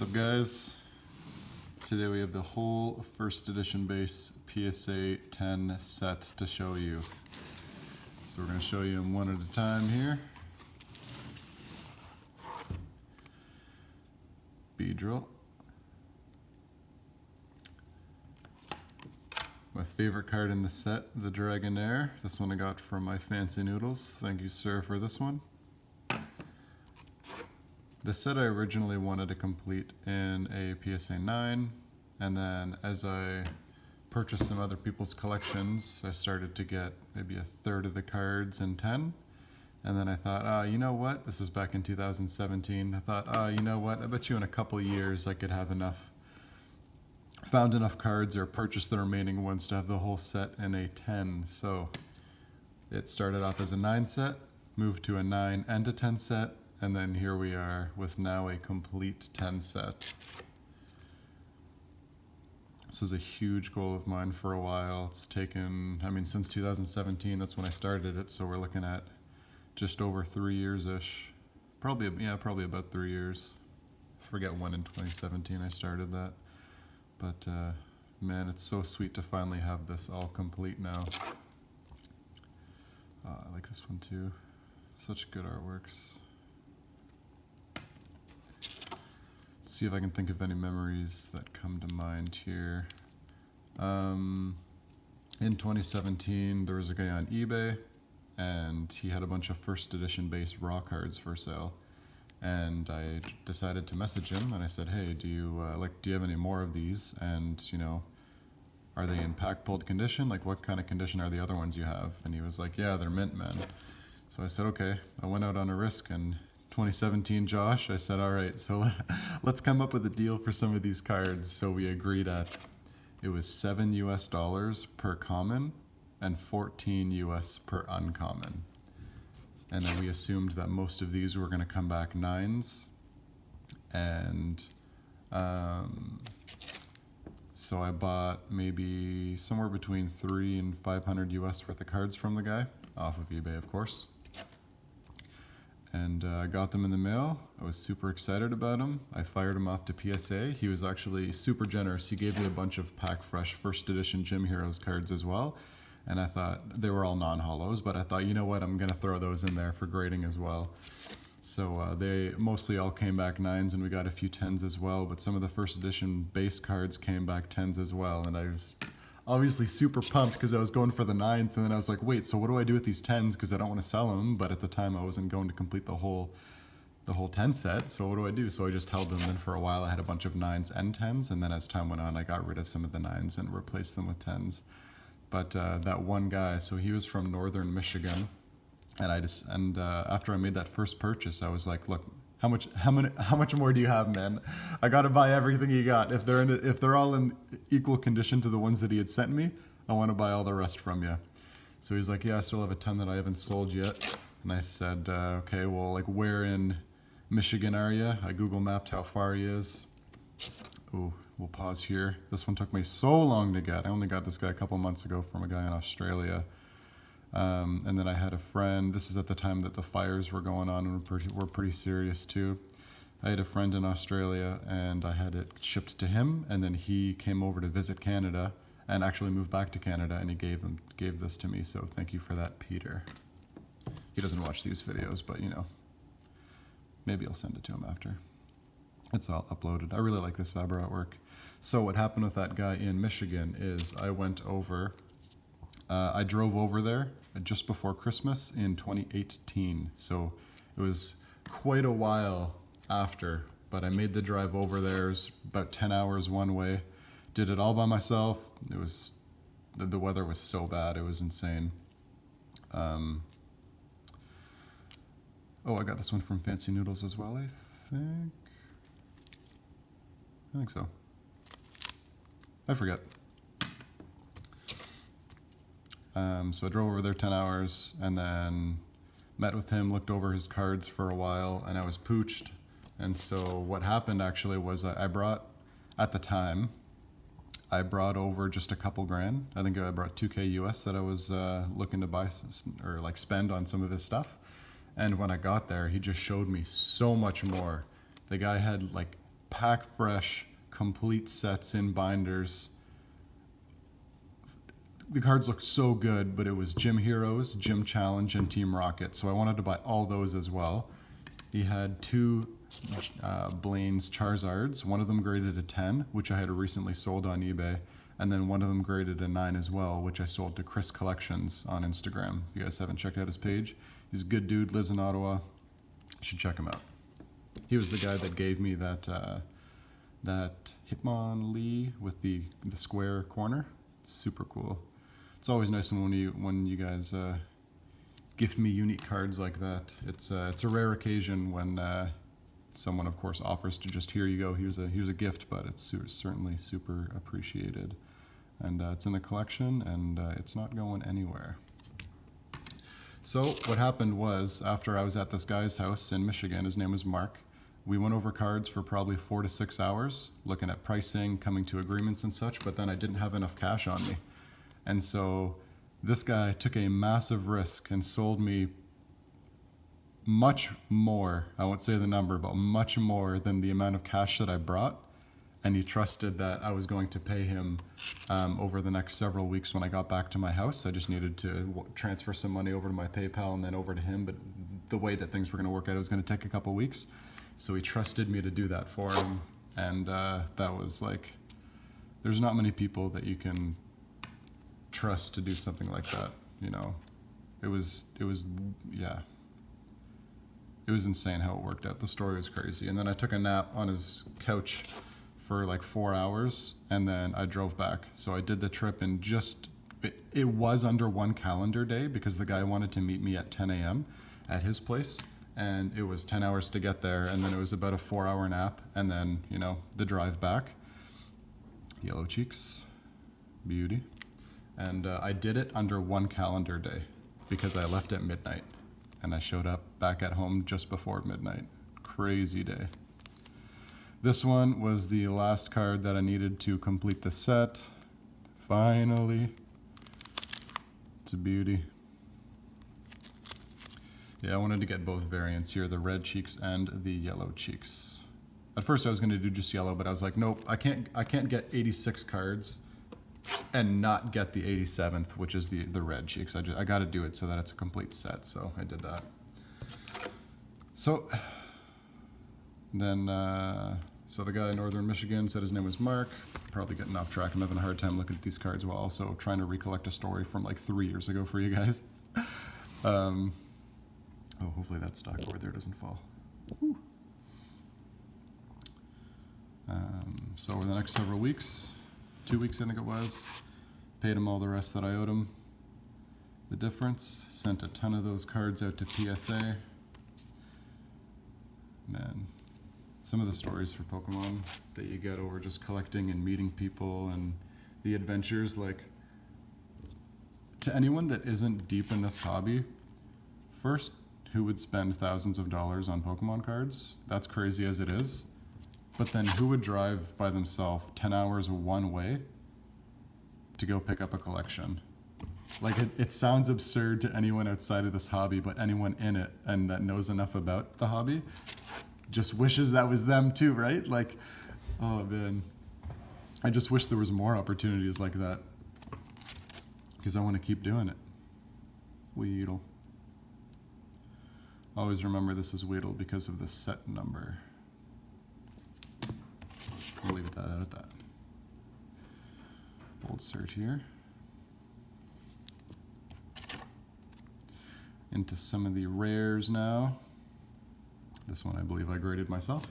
What's up, guys? Today we have the whole first edition base PSA 10 sets to show you. So we're going to show you them one at a time here. B-drill. My favorite card in the set, the Dragonair. This one I got from my Fancy Noodles. Thank you, sir, for this one. The set I originally wanted to complete in a PSA 9, and then as I purchased some other people's collections, I started to get maybe a third of the cards in 10. And then I thought, you know what? This was back in 2017. I thought, you know what? I bet you in a couple of years I could have found enough cards or purchase the remaining ones to have the whole set in a 10. So it started off as a 9 set, moved to a 9 and a 10 set, and then here we are with now a complete 10 set. This was a huge goal of mine for a while. It's taken, since 2017, that's when I started it, so we're looking at just over 3 years-ish. Probably about 3 years. I forget when in 2017 I started that. But man, it's so sweet to finally have this all complete now. I like this one too. Such good artworks. Let's see if I can think of any memories that come to mind here. In 2017, there was a guy on eBay, and he had a bunch of first edition base raw cards for sale. And I decided to message him, and I said, "Hey, do you have any more of these? And are they in pack pulled condition? Like, what kind of condition are the other ones you have?" And he was like, "Yeah, they're mint, man." So I said, "Okay." I went out on a risk, and 2017 Josh, I said, "All right, so let's come up with a deal for some of these cards." So we agreed at, it was $7 US per common and 14 US per uncommon. And then we assumed that most of these were going to come back 9s. And so I bought maybe somewhere between 300 and 500 US worth of cards from the guy, off of eBay, of course. And I got them in the mail. I was super excited about them. I fired him off to PSA. He was actually super generous. He gave me a bunch of pack fresh first edition Gym Heroes cards as well. And I thought, they were all non-holos, but I thought, you know what, I'm gonna throw those in there for grading as well. So they mostly all came back 9s, and we got a few 10s as well, but some of the first edition base cards came back 10s as well. And I was obviously super pumped because I was going for the 9s, and then I was like, wait, so what do I do with these 10s? Because I don't want to sell them, but at the time I wasn't going to complete the whole 10 set, so what do I do? So I just held them, and for a while I had a bunch of 9s and 10s, and then as time went on I got rid of some of the 9s and replaced them with 10s. But that one guy, so he was from northern Michigan, and after I made that first purchase, I was like, "Look, how much more do you have, man? I got to buy everything you got. If they're all in equal condition to the ones that he had sent me, I want to buy all the rest from you." So he's like, "Yeah, I still have a ton that I haven't sold yet." And I said, "Okay, well, like, where in Michigan are you?" I Google mapped how far he is. Ooh. We'll pause here. This one took me so long to get. I only got this guy a couple months ago from a guy in Australia. And then I had a friend, this is at the time that the fires were going on and were pretty serious too. I had a friend in Australia, and I had it shipped to him, and then he came over to visit Canada and actually moved back to Canada, and he gave this to me, so thank you for that, Peter. He doesn't watch these videos, but maybe I'll send it to him after. It's all uploaded. I really like this Sabra artwork. So what happened with that guy in Michigan is I drove over there just before Christmas in 2018. So it was quite a while after, but I made the drive over there. It was about 10 hours one way. Did it all by myself. It was, the weather was so bad, it was insane. Oh, I got this one from Fancy Noodles as well, I think so. I forget. So I drove over there 10 hours, and then met with him, looked over his cards for a while, and I was pooched. And so what happened actually was at the time, I brought over just a couple grand. I think I brought 2K US that I was looking to buy or like spend on some of his stuff. And when I got there, he just showed me so much more. The guy had like pack fresh, complete sets in binders. The cards looked so good, but it was Gym Heroes, Gym Challenge, and Team Rocket. So I wanted to buy all those as well. He had two Blaine's Charizards. One of them graded a 10, which I had recently sold on eBay. And then one of them graded a 9 as well, which I sold to Chris Collections on Instagram. If you guys haven't checked out his page, he's a good dude, lives in Ottawa. You should check him out. He was the guy that gave me that Hitmonlee with the square corner. Super cool. It's always nice when you guys gift me unique cards like that. It's a rare occasion when someone, of course, offers to just, here you go, here's a gift, but it's certainly super appreciated. And it's in the collection, and it's not going anywhere. So what happened was, after I was at this guy's house in Michigan, his name was Mark, we went over cards for probably 4 to 6 hours, looking at pricing, coming to agreements and such, but then I didn't have enough cash on me. And so this guy took a massive risk and sold me much more, I won't say the number, but much more than the amount of cash that I brought. And he trusted that I was going to pay him over the next several weeks when I got back to my house. I just needed to transfer some money over to my PayPal and then over to him. But the way that things were going to work out, it was going to take a couple weeks. So he trusted me to do that for him. And that was like, there's not many people that you can trust to do something like that, you know. It was yeah, it was insane how it worked out. The story was crazy. And then I took a nap on his couch for like 4 hours, and then I drove back. So I did the trip in it was under 1 calendar day, because the guy wanted to meet me at 10 a.m. at his place, and it was 10 hours to get there, and then it was about a 4-hour nap, and then, you know, the drive back. Yellow cheeks, beauty. And I did it under 1 calendar day, because I left at midnight and I showed up back at home just before midnight. Crazy day. This one was the last card that I needed to complete the set. Finally. It's a beauty. Yeah, I wanted to get both variants here, the red cheeks and the yellow cheeks. At first I was gonna do just yellow, but I was like, nope, I can't get 86 cards and not get the 87th, which is the red cheeks. I got to do it so that it's a complete set. So I did that. So then, so the guy in Northern Michigan said his name was Mark. Probably getting off track. I'm having a hard time looking at these cards while also trying to recollect a story from like 3 years ago for you guys. Oh, hopefully that stock board there doesn't fall. Whew. So over the next several weeks, 2 weeks I think it was, paid him all the rest that I owed him. The difference, sent a ton of those cards out to PSA. Man, some of the stories for Pokemon that you get over just collecting and meeting people and the adventures, like, to anyone that isn't deep in this hobby, first, who would spend thousands of dollars on Pokemon cards? That's crazy as it is. But then who would drive by themselves 10 hours one way to go pick up a collection? Like, it sounds absurd to anyone outside of this hobby, but anyone in it and that knows enough about the hobby just wishes that was them too, right? Like, oh man, I just wish there was more opportunities like that, because I want to keep doing it. Weedle. Always remember this is Weedle because of the set number. We'll leave it at that. Old cert here. Into some of the rares now. This one I believe I graded myself.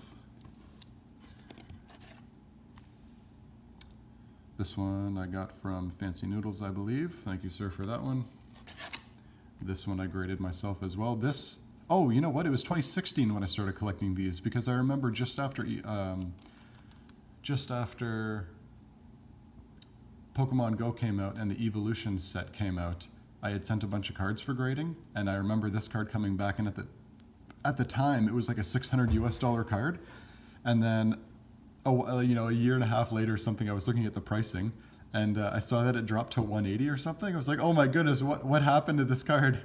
This one I got from Fancy Noodles, I believe. Thank you, sir, for that one. This one I graded myself as well. Oh, you know what? It was 2016 when I started collecting these, because I remember just after Pokemon Go came out and the Evolution set came out, I had sent a bunch of cards for grading, and I remember this card coming back, and at the time it was like a $600 US card, and then a year and a half later or something, I was looking at the pricing, and I saw that it dropped to 180 or something. I was like, oh my goodness, what happened to this card?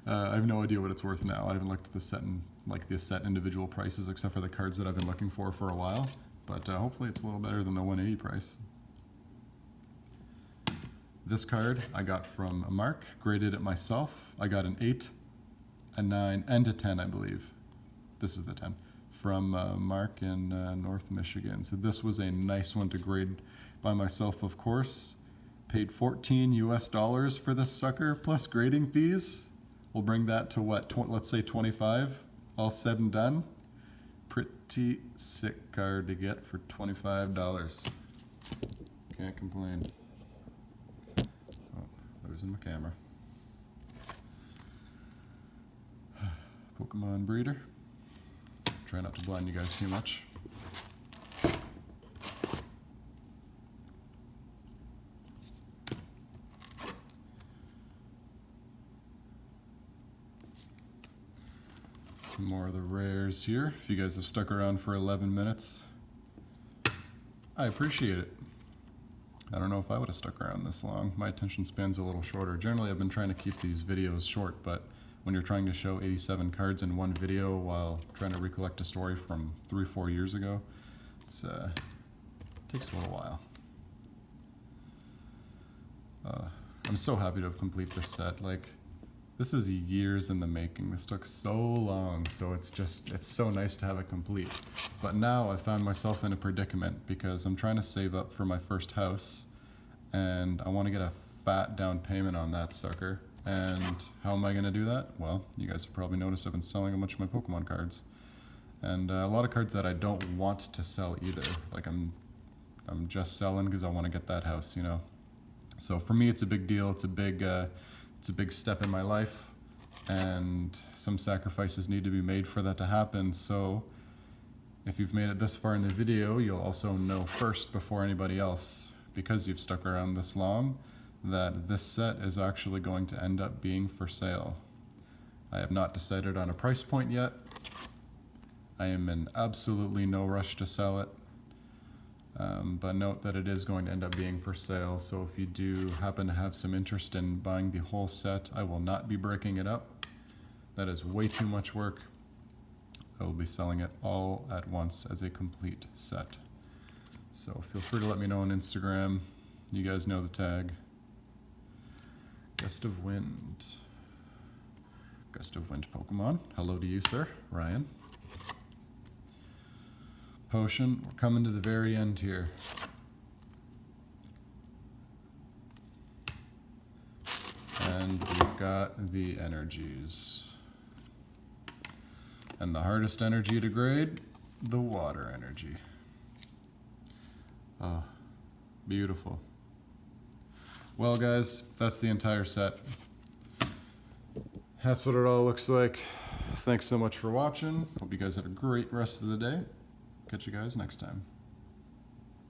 I have no idea what it's worth now. I haven't looked at the set in like the set individual prices, except for the cards that I've been looking for a while. But hopefully it's a little better than the 180 price. This card I got from Mark, graded it myself. I got an 8, a 9, and a 10, I believe. This is the 10 from Mark in North Michigan. So this was a nice one to grade by myself, of course. Paid $14 US for this sucker plus grading fees. We'll bring that to what? Let's say 25, all said and done. Pretty sick card to get for $25. Can't complain. Oh, losing my camera. Pokemon breeder. Try not to blind you guys too much. Some more of the rares here. If you guys have stuck around for 11 minutes, I appreciate it. I don't know if I would have stuck around this long. My attention span's a little shorter. Generally, I've been trying to keep these videos short, but when you're trying to show 87 cards in one video while trying to recollect a story from 3-4 years ago, it's takes a little while. I'm so happy to have completed this set. Like, this is years in the making. This took so long, so it's so nice to have it complete. But now I found myself in a predicament because I'm trying to save up for my first house, and I want to get a fat down payment on that sucker. And how am I going to do that? Well, you guys have probably noticed I've been selling a bunch of my Pokemon cards. And a lot of cards that I don't want to sell either. Like I'm just selling because I want to get that house, you know. So for me, it's a big deal. It's a big step in my life, and some sacrifices need to be made for that to happen. So if you've made it this far in the video, you'll also know first before anybody else, because you've stuck around this long, that this set is actually going to end up being for sale. I have not decided on a price point yet. I am in absolutely no rush to sell it. But note that it is going to end up being for sale, so if you do happen to have some interest in buying the whole set, I will not be breaking it up. That is way too much work. I will be selling it all at once as a complete set. So feel free to let me know on Instagram. You guys know the tag. Gust of Wind. Gust of Wind Pokemon. Hello to you, sir. Ryan. Potion. We're coming to the very end here. And we've got the energies. And the hardest energy to grade, the water energy. Oh, beautiful. Well, guys, that's the entire set. That's what it all looks like. Thanks so much for watching. Hope you guys had a great rest of the day. Catch you guys next time.